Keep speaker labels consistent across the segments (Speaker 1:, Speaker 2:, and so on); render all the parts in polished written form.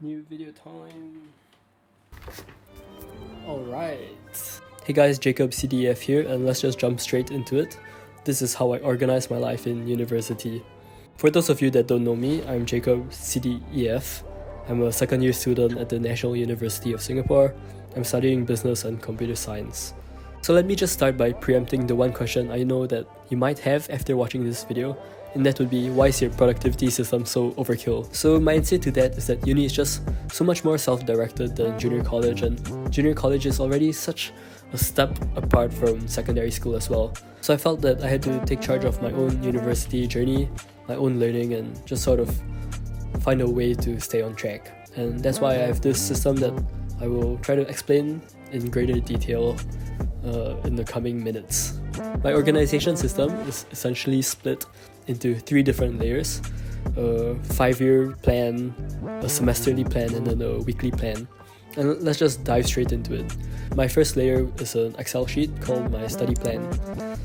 Speaker 1: New video time. Alright. Hey guys, jacobcdefgh here, and let's just jump straight into it. This is how I organize my life in university. For those of you that don't know me, I'm jacobcdef. I'm a second year student at the National University of Singapore. I'm studying business and computer science. So let me just start by preempting the one question I know that you might have after watching this video, and that would be, why is your productivity system so overkill? So my answer to that is that uni is just so much more self-directed than junior college, and junior college is already such a step apart from secondary school as well. So I felt that I had to take charge of my own university journey, my own learning, and just sort of find a way to stay on track. And that's why I have this system that I will try to explain in greater detail in the coming minutes. My organization system is essentially split into 3 different layers: a 5-year plan, a semesterly plan, and then a weekly plan. And let's just dive straight into it. My first layer is an Excel sheet called my study plan.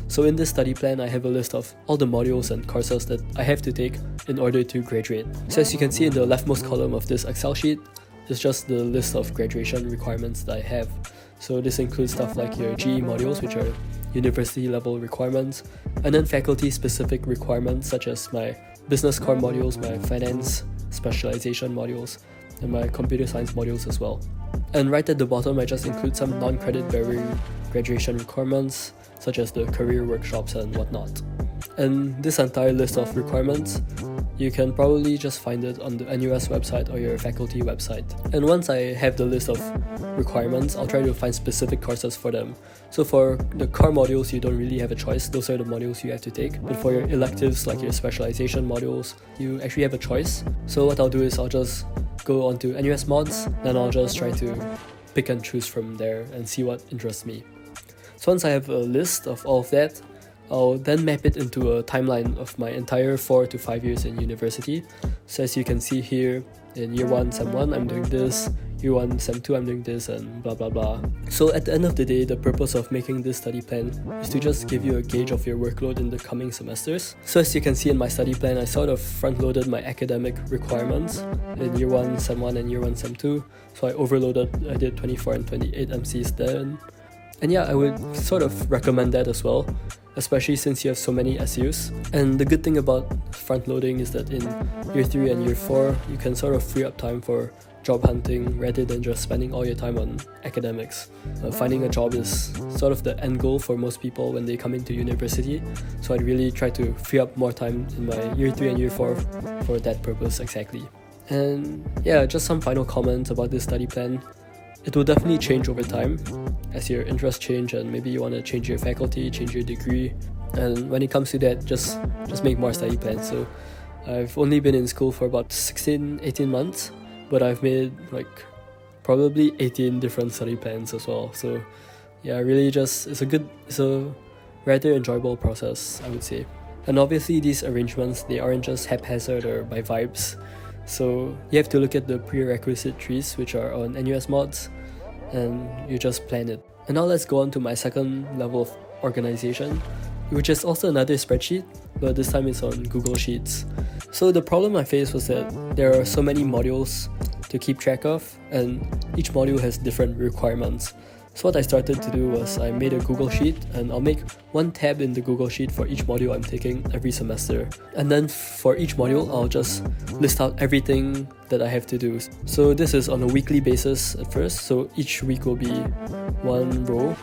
Speaker 1: So in this study plan, I have a list of all the modules and courses that I have to take in order to graduate. So as you can see in the leftmost column of this Excel sheet, it's just the list of graduation requirements that I have. So this includes stuff like your GE modules, which are university level requirements, and then faculty specific requirements such as my business core modules, my finance specialization modules, and my computer science modules as well. And right at the bottom, I just include some non-credit bearing graduation requirements such as the career workshops and whatnot. And this entire list of requirements, you can probably just find it on the NUS website or your faculty website. And once I have the list of requirements, I'll try to find specific courses for them. So for the core modules, you don't really have a choice. Those are the modules you have to take. But for your electives, like your specialization modules, you actually have a choice. So what I'll do is I'll just go onto NUS mods, then I'll just try to pick and choose from there and see what interests me. So once I have a list of all of that, I'll then map it into a timeline of my entire 4 to 5 years in university. So as you can see here, in year 1, sem 1, I'm doing this, year 1, sem 2, I'm doing this, and blah blah blah. So at the end of the day, the purpose of making this study plan is to just give you a gauge of your workload in the coming semesters. So as you can see in my study plan, I sort of front-loaded my academic requirements in year 1, sem 1, and year 1, sem 2. So I overloaded, I did 24 and 28 MCs then. And yeah, I would sort of recommend that as well, especially since you have so many SUs. And the good thing about front loading is that in year 3 and year 4, you can sort of free up time for job hunting rather than just spending all your time on academics. Finding a job is sort of the end goal for most people when they come into university, so I'd really try to free up more time in my year 3 and year 4 for that purpose exactly. And yeah, just some final comments about this study plan. It will definitely change over time as your interests change, and maybe you want to change your faculty, change your degree. And when it comes to that, just make more study plans. So I've only been in school for about 18 months, but I've made like probably 18 different study plans as well. So yeah, really just, it's a rather enjoyable process, I would say. And obviously these arrangements, they aren't just haphazard or by vibes. So you have to look at the prerequisite trees, which are on NUS mods, and you just plan it. And now let's go on to my second level of organization, which is also another spreadsheet, but this time it's on Google Sheets. So the problem I faced was that there are so many modules to keep track of, and each module has different requirements. So what I started to do was I made a Google Sheet, and I'll make one tab in the Google Sheet for each module I'm taking every semester. And then for each module, I'll just list out everything that I have to do. So this is on a weekly basis at first, so each week will be one row.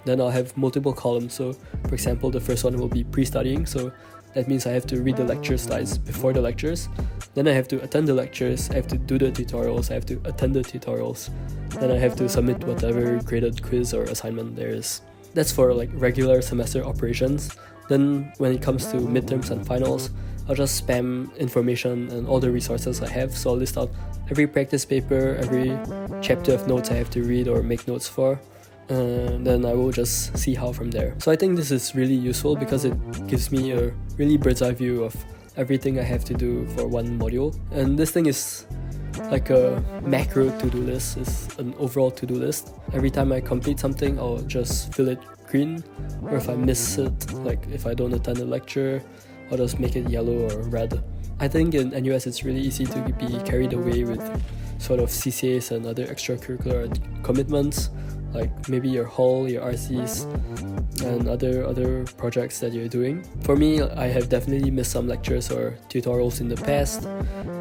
Speaker 1: Then I'll have multiple columns. So for example, the first one will be pre-studying, so that means I have to read the lecture slides before the lectures. Then I have to attend the lectures, I have to do the tutorials, I have to attend the tutorials. Then I have to submit whatever graded quiz or assignment there is. That's for like regular semester operations. Then when it comes to midterms and finals, I'll just spam information and all the resources I have. So I'll list out every practice paper, every chapter of notes I have to read or make notes for. Then I will just see how from there. So I think this is really useful because it gives me a really bird's eye view of everything I have to do for one module. And this thing is like a macro to-do list, it's an overall to-do list. Every time I complete something, I'll just fill it green, or if I miss it, like if I don't attend a lecture, I'll just make it yellow or red. I think in NUS it's really easy to be carried away with sort of CCAs and other extracurricular commitments, like maybe your hall, your RCs, and other projects that you're doing. For me, I have definitely missed some lectures or tutorials in the past,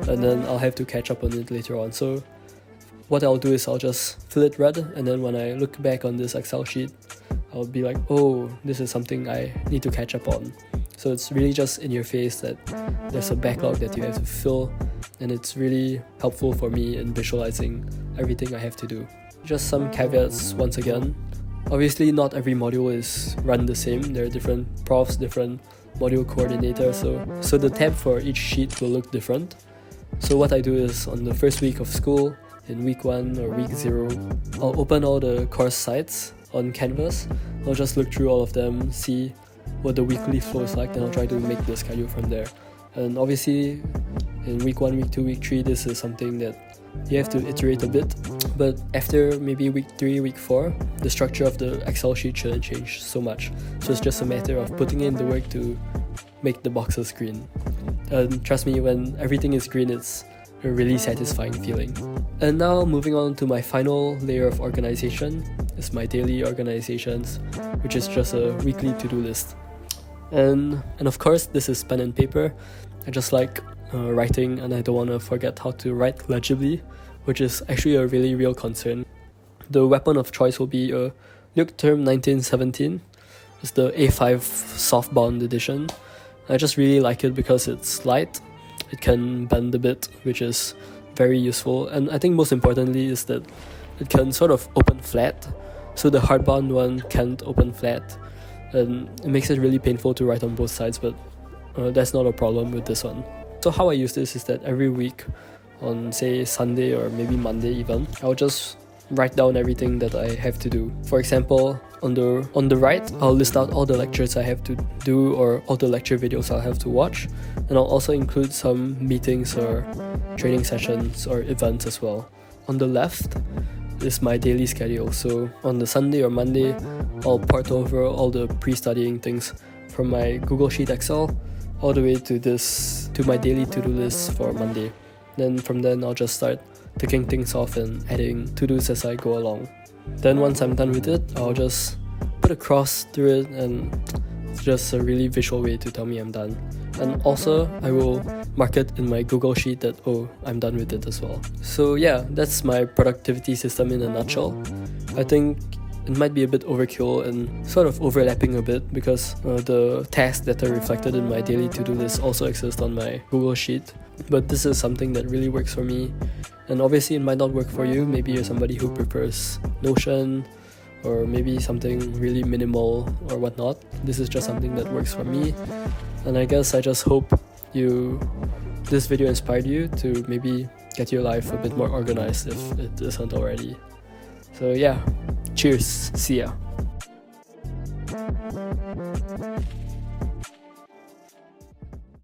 Speaker 1: and then I'll have to catch up on it later on. So what I'll do is I'll just fill it red, and then when I look back on this Excel sheet, I'll be like, oh, this is something I need to catch up on. So it's really just in your face that there's a backlog that you have to fill, and it's really helpful for me in visualizing everything I have to do. Just some caveats once again. Obviously, not every module is run the same. There are different profs, different module coordinators, so the tab for each sheet will look different. So what I do is on the first week of school, in week 1 or week 0, I'll open all the course sites on Canvas. I'll just look through all of them, see what the weekly flow is like, then I'll try to make the schedule from there. And obviously, in week 1, week 2, week 3, this is something that you have to iterate a bit. But after maybe week 3, week 4, the structure of the Excel sheet shouldn't change so much. So it's just a matter of putting in the work to make the boxes green. And trust me, when everything is green, it's a really satisfying feeling. And now moving on to my final layer of organization is my daily organizations, which is just a weekly to-do list. And of course, this is pen and paper. I just like writing, and I don't want to forget how to write legibly, which is actually a really real concern. The weapon of choice will be a Term 1917. It's the A5 softbound edition. I just really like it because it's light, it can bend a bit, which is very useful, and I think most importantly is that it can sort of open flat, so the hardbound one can't open flat, and it makes it really painful to write on both sides, but that's not a problem with this one. So how I use this is that every week on say Sunday or maybe Monday even, I'll just write down everything that I have to do. For example, on the right, I'll list out all the lectures I have to do or all the lecture videos I'll have to watch, and I'll also include some meetings or training sessions or events as well. On the left is my daily schedule, so on the Sunday or Monday, I'll port over all the pre-studying things from my Google Sheet Excel all the way to my daily to-do list for Monday. Then from then, I'll just start ticking things off and adding to-dos as I go along. Then once I'm done with it, I'll just put a cross through it, and it's just a really visual way to tell me I'm done. And also, I will mark it in my Google Sheet that, oh, I'm done with it as well. So yeah, that's my productivity system in a nutshell. I think it might be a bit overkill and sort of overlapping a bit because the tasks that are reflected in my daily to-do list also exist on my Google Sheet. But this is something that really works for me. And obviously it might not work for you. Maybe you're somebody who prefers Notion or maybe something really minimal or whatnot. This is just something that works for me. And I guess I just hope this video inspired you to maybe get your life a bit more organized if it isn't already. So yeah, cheers, see ya.